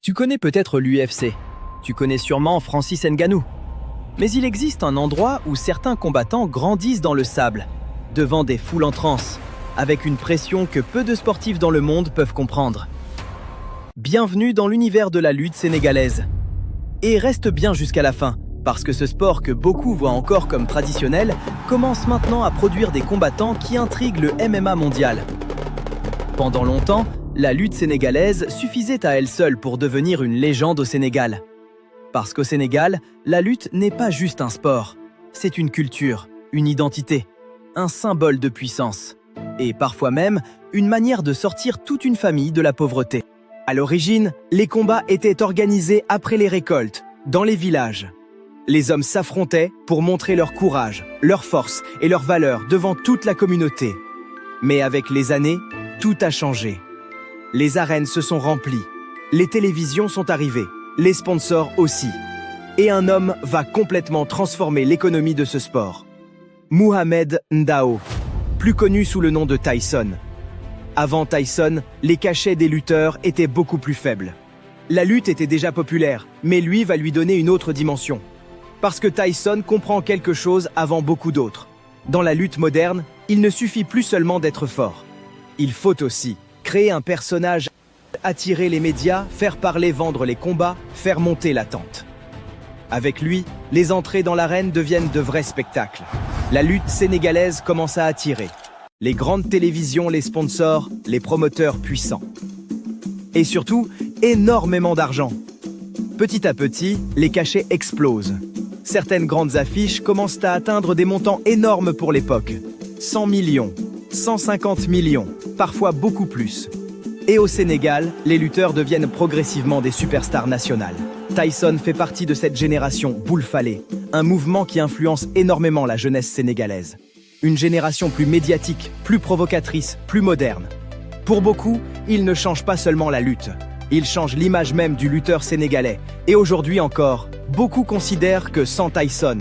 Tu connais peut-être l'UFC, tu connais sûrement Francis Ngannou. Mais il existe un endroit où certains combattants grandissent dans le sable, devant des foules en transe, avec une pression que peu de sportifs dans le monde peuvent comprendre. Bienvenue dans l'univers de la lutte sénégalaise. Et reste bien jusqu'à la fin, parce que ce sport que beaucoup voient encore comme traditionnel commence maintenant à produire des combattants qui intriguent le MMA mondial. Pendant longtemps, la lutte sénégalaise suffisait à elle seule pour devenir une légende au Sénégal. Parce qu'au Sénégal, la lutte n'est pas juste un sport, c'est une culture, une identité, un symbole de puissance, et parfois même une manière de sortir toute une famille de la pauvreté. À l'origine, les combats étaient organisés après les récoltes, dans les villages. Les hommes s'affrontaient pour montrer leur courage, leur force et leur valeur devant toute la communauté. Mais avec les années, tout a changé. Les arènes se sont remplies, les télévisions sont arrivées, les sponsors aussi. Et un homme va complètement transformer l'économie de ce sport. Mohamed Ndao, plus connu sous le nom de Tyson. Avant Tyson, les cachets des lutteurs étaient beaucoup plus faibles. La lutte était déjà populaire, mais lui va lui donner une autre dimension. Parce que Tyson comprend quelque chose avant beaucoup d'autres. Dans la lutte moderne, il ne suffit plus seulement d'être fort. Il faut aussi créer un personnage, attirer les médias, faire parler, vendre les combats, faire monter l'attente. Avec lui, les entrées dans l'arène deviennent de vrais spectacles. La lutte sénégalaise commence à attirer. Les grandes télévisions, les sponsors, les promoteurs puissants. Et surtout, énormément d'argent. Petit à petit, les cachets explosent. Certaines grandes affiches commencent à atteindre des montants énormes pour l'époque. 100 millions, 150 millions, parfois beaucoup plus. Et au Sénégal, les lutteurs deviennent progressivement des superstars nationales. Tyson fait partie de cette génération boule falée, un mouvement qui influence énormément la jeunesse sénégalaise. Une génération plus médiatique, plus provocatrice, plus moderne. Pour beaucoup, il ne change pas seulement la lutte, il change l'image même du lutteur sénégalais. Et aujourd'hui encore, beaucoup considèrent que sans Tyson,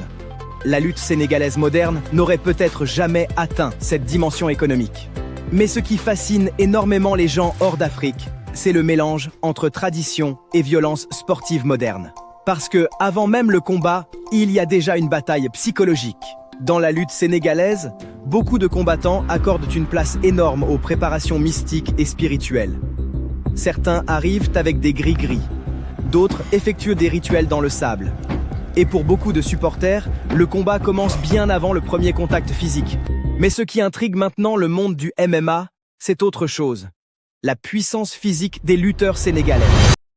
la lutte sénégalaise moderne n'aurait peut-être jamais atteint cette dimension économique. Mais ce qui fascine énormément les gens hors d'Afrique, c'est le mélange entre tradition et violence sportive moderne. Parce que, avant même le combat, il y a déjà une bataille psychologique. Dans la lutte sénégalaise, beaucoup de combattants accordent une place énorme aux préparations mystiques et spirituelles. Certains arrivent avec des gris-gris, d'autres effectuent des rituels dans le sable. Et pour beaucoup de supporters, le combat commence bien avant le premier contact physique. Mais ce qui intrigue maintenant le monde du MMA, c'est autre chose. La puissance physique des lutteurs sénégalais.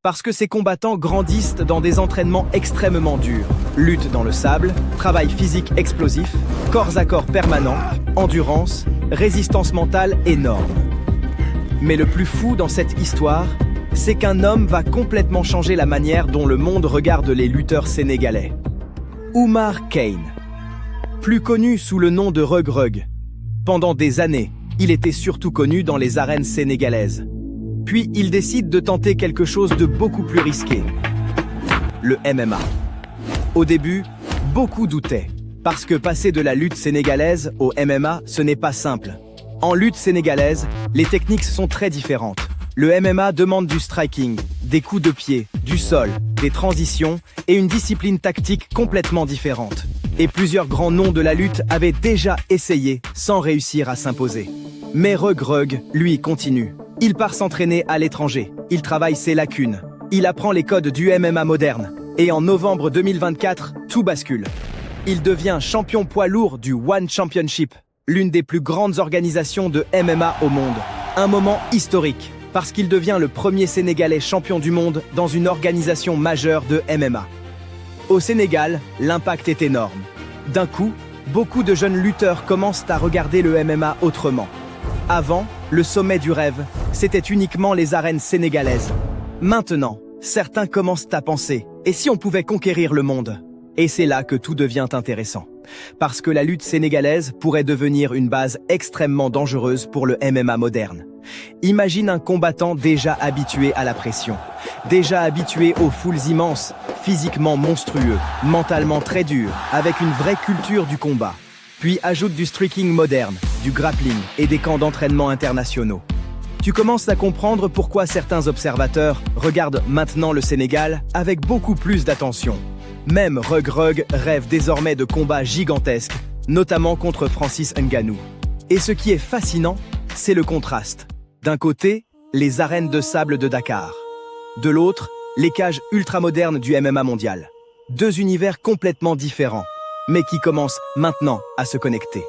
Parce que ces combattants grandissent dans des entraînements extrêmement durs. Lutte dans le sable, travail physique explosif, corps à corps permanent, endurance, résistance mentale énorme. Mais le plus fou dans cette histoire, c'est qu'un homme va complètement changer la manière dont le monde regarde les lutteurs sénégalais. Oumar Kane, plus connu sous le nom de Reug Reug. Pendant des années, il était surtout connu dans les arènes sénégalaises. Puis il décide de tenter quelque chose de beaucoup plus risqué. Le MMA. Au début, beaucoup doutaient, parce que passer de la lutte sénégalaise au MMA, ce n'est pas simple. En lutte sénégalaise, les techniques sont très différentes. Le MMA demande du striking, des coups de pied, du sol, des transitions et une discipline tactique complètement différente. Et plusieurs grands noms de la lutte avaient déjà essayé sans réussir à s'imposer. Mais Reug Reug, lui, continue. Il part s'entraîner à l'étranger, il travaille ses lacunes, il apprend les codes du MMA moderne. Et en novembre 2024, tout bascule. Il devient champion poids lourd du One Championship, l'une des plus grandes organisations de MMA au monde. Un moment historique, parce qu'il devient le premier Sénégalais champion du monde dans une organisation majeure de MMA. Au Sénégal, l'impact est énorme. D'un coup, beaucoup de jeunes lutteurs commencent à regarder le MMA autrement. Avant, le sommet du rêve, c'était uniquement les arènes sénégalaises. Maintenant, certains commencent à penser, et si on pouvait conquérir le monde? Et c'est là que tout devient intéressant. Parce que la lutte sénégalaise pourrait devenir une base extrêmement dangereuse pour le MMA moderne. Imagine un combattant déjà habitué à la pression, déjà habitué aux foules immenses, physiquement monstrueux, mentalement très dur, avec une vraie culture du combat. Puis ajoute du striking moderne, du grappling et des camps d'entraînement internationaux. tu commences à comprendre pourquoi certains observateurs regardent maintenant le Sénégal avec beaucoup plus d'attention. Même Reug Reug rêve désormais de combats gigantesques, notamment contre Francis Ngannou. Et ce qui est fascinant, c'est le contraste. D'un côté, les arènes de sable de Dakar. De l'autre, les cages ultramodernes du MMA mondial. Deux univers complètement différents, mais qui commencent maintenant à se connecter.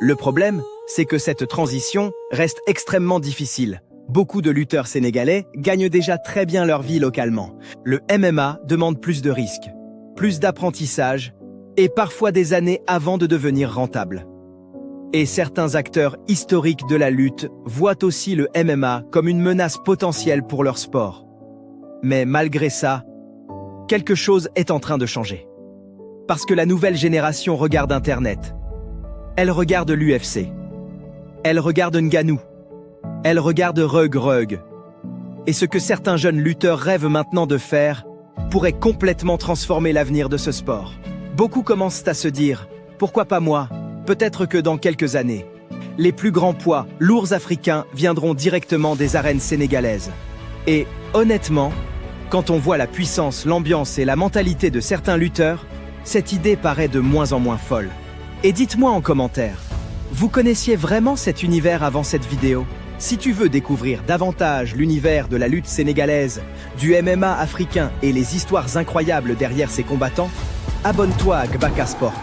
Le problème, c'est que cette transition reste extrêmement difficile. Beaucoup de lutteurs sénégalais gagnent déjà très bien leur vie localement. Le MMA demande plus de risques, plus d'apprentissage et parfois des années avant de devenir rentable. Et certains acteurs historiques de la lutte voient aussi le MMA comme une menace potentielle pour leur sport. Mais malgré ça, quelque chose est en train de changer. Parce que la nouvelle génération regarde Internet. Elle regarde l'UFC. Elle regarde Ngannou. Elle regarde Reug Reug. Et ce que certains jeunes lutteurs rêvent maintenant de faire pourrait complètement transformer l'avenir de ce sport. Beaucoup commencent à se dire « Pourquoi pas moi ? Peut-être que dans quelques années, les plus grands poids lourds africains viendront directement des arènes sénégalaises. » Et honnêtement, quand on voit la puissance, l'ambiance et la mentalité de certains lutteurs, cette idée paraît de moins en moins folle. Et dites-moi en commentaire, vous connaissiez vraiment cet univers avant cette vidéo ? Si tu veux découvrir davantage l'univers de la lutte sénégalaise, du MMA africain et les histoires incroyables derrière ces combattants, abonne-toi à Gbaka Sport.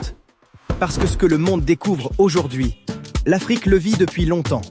Parce que ce que le monde découvre aujourd'hui, l'Afrique le vit depuis longtemps.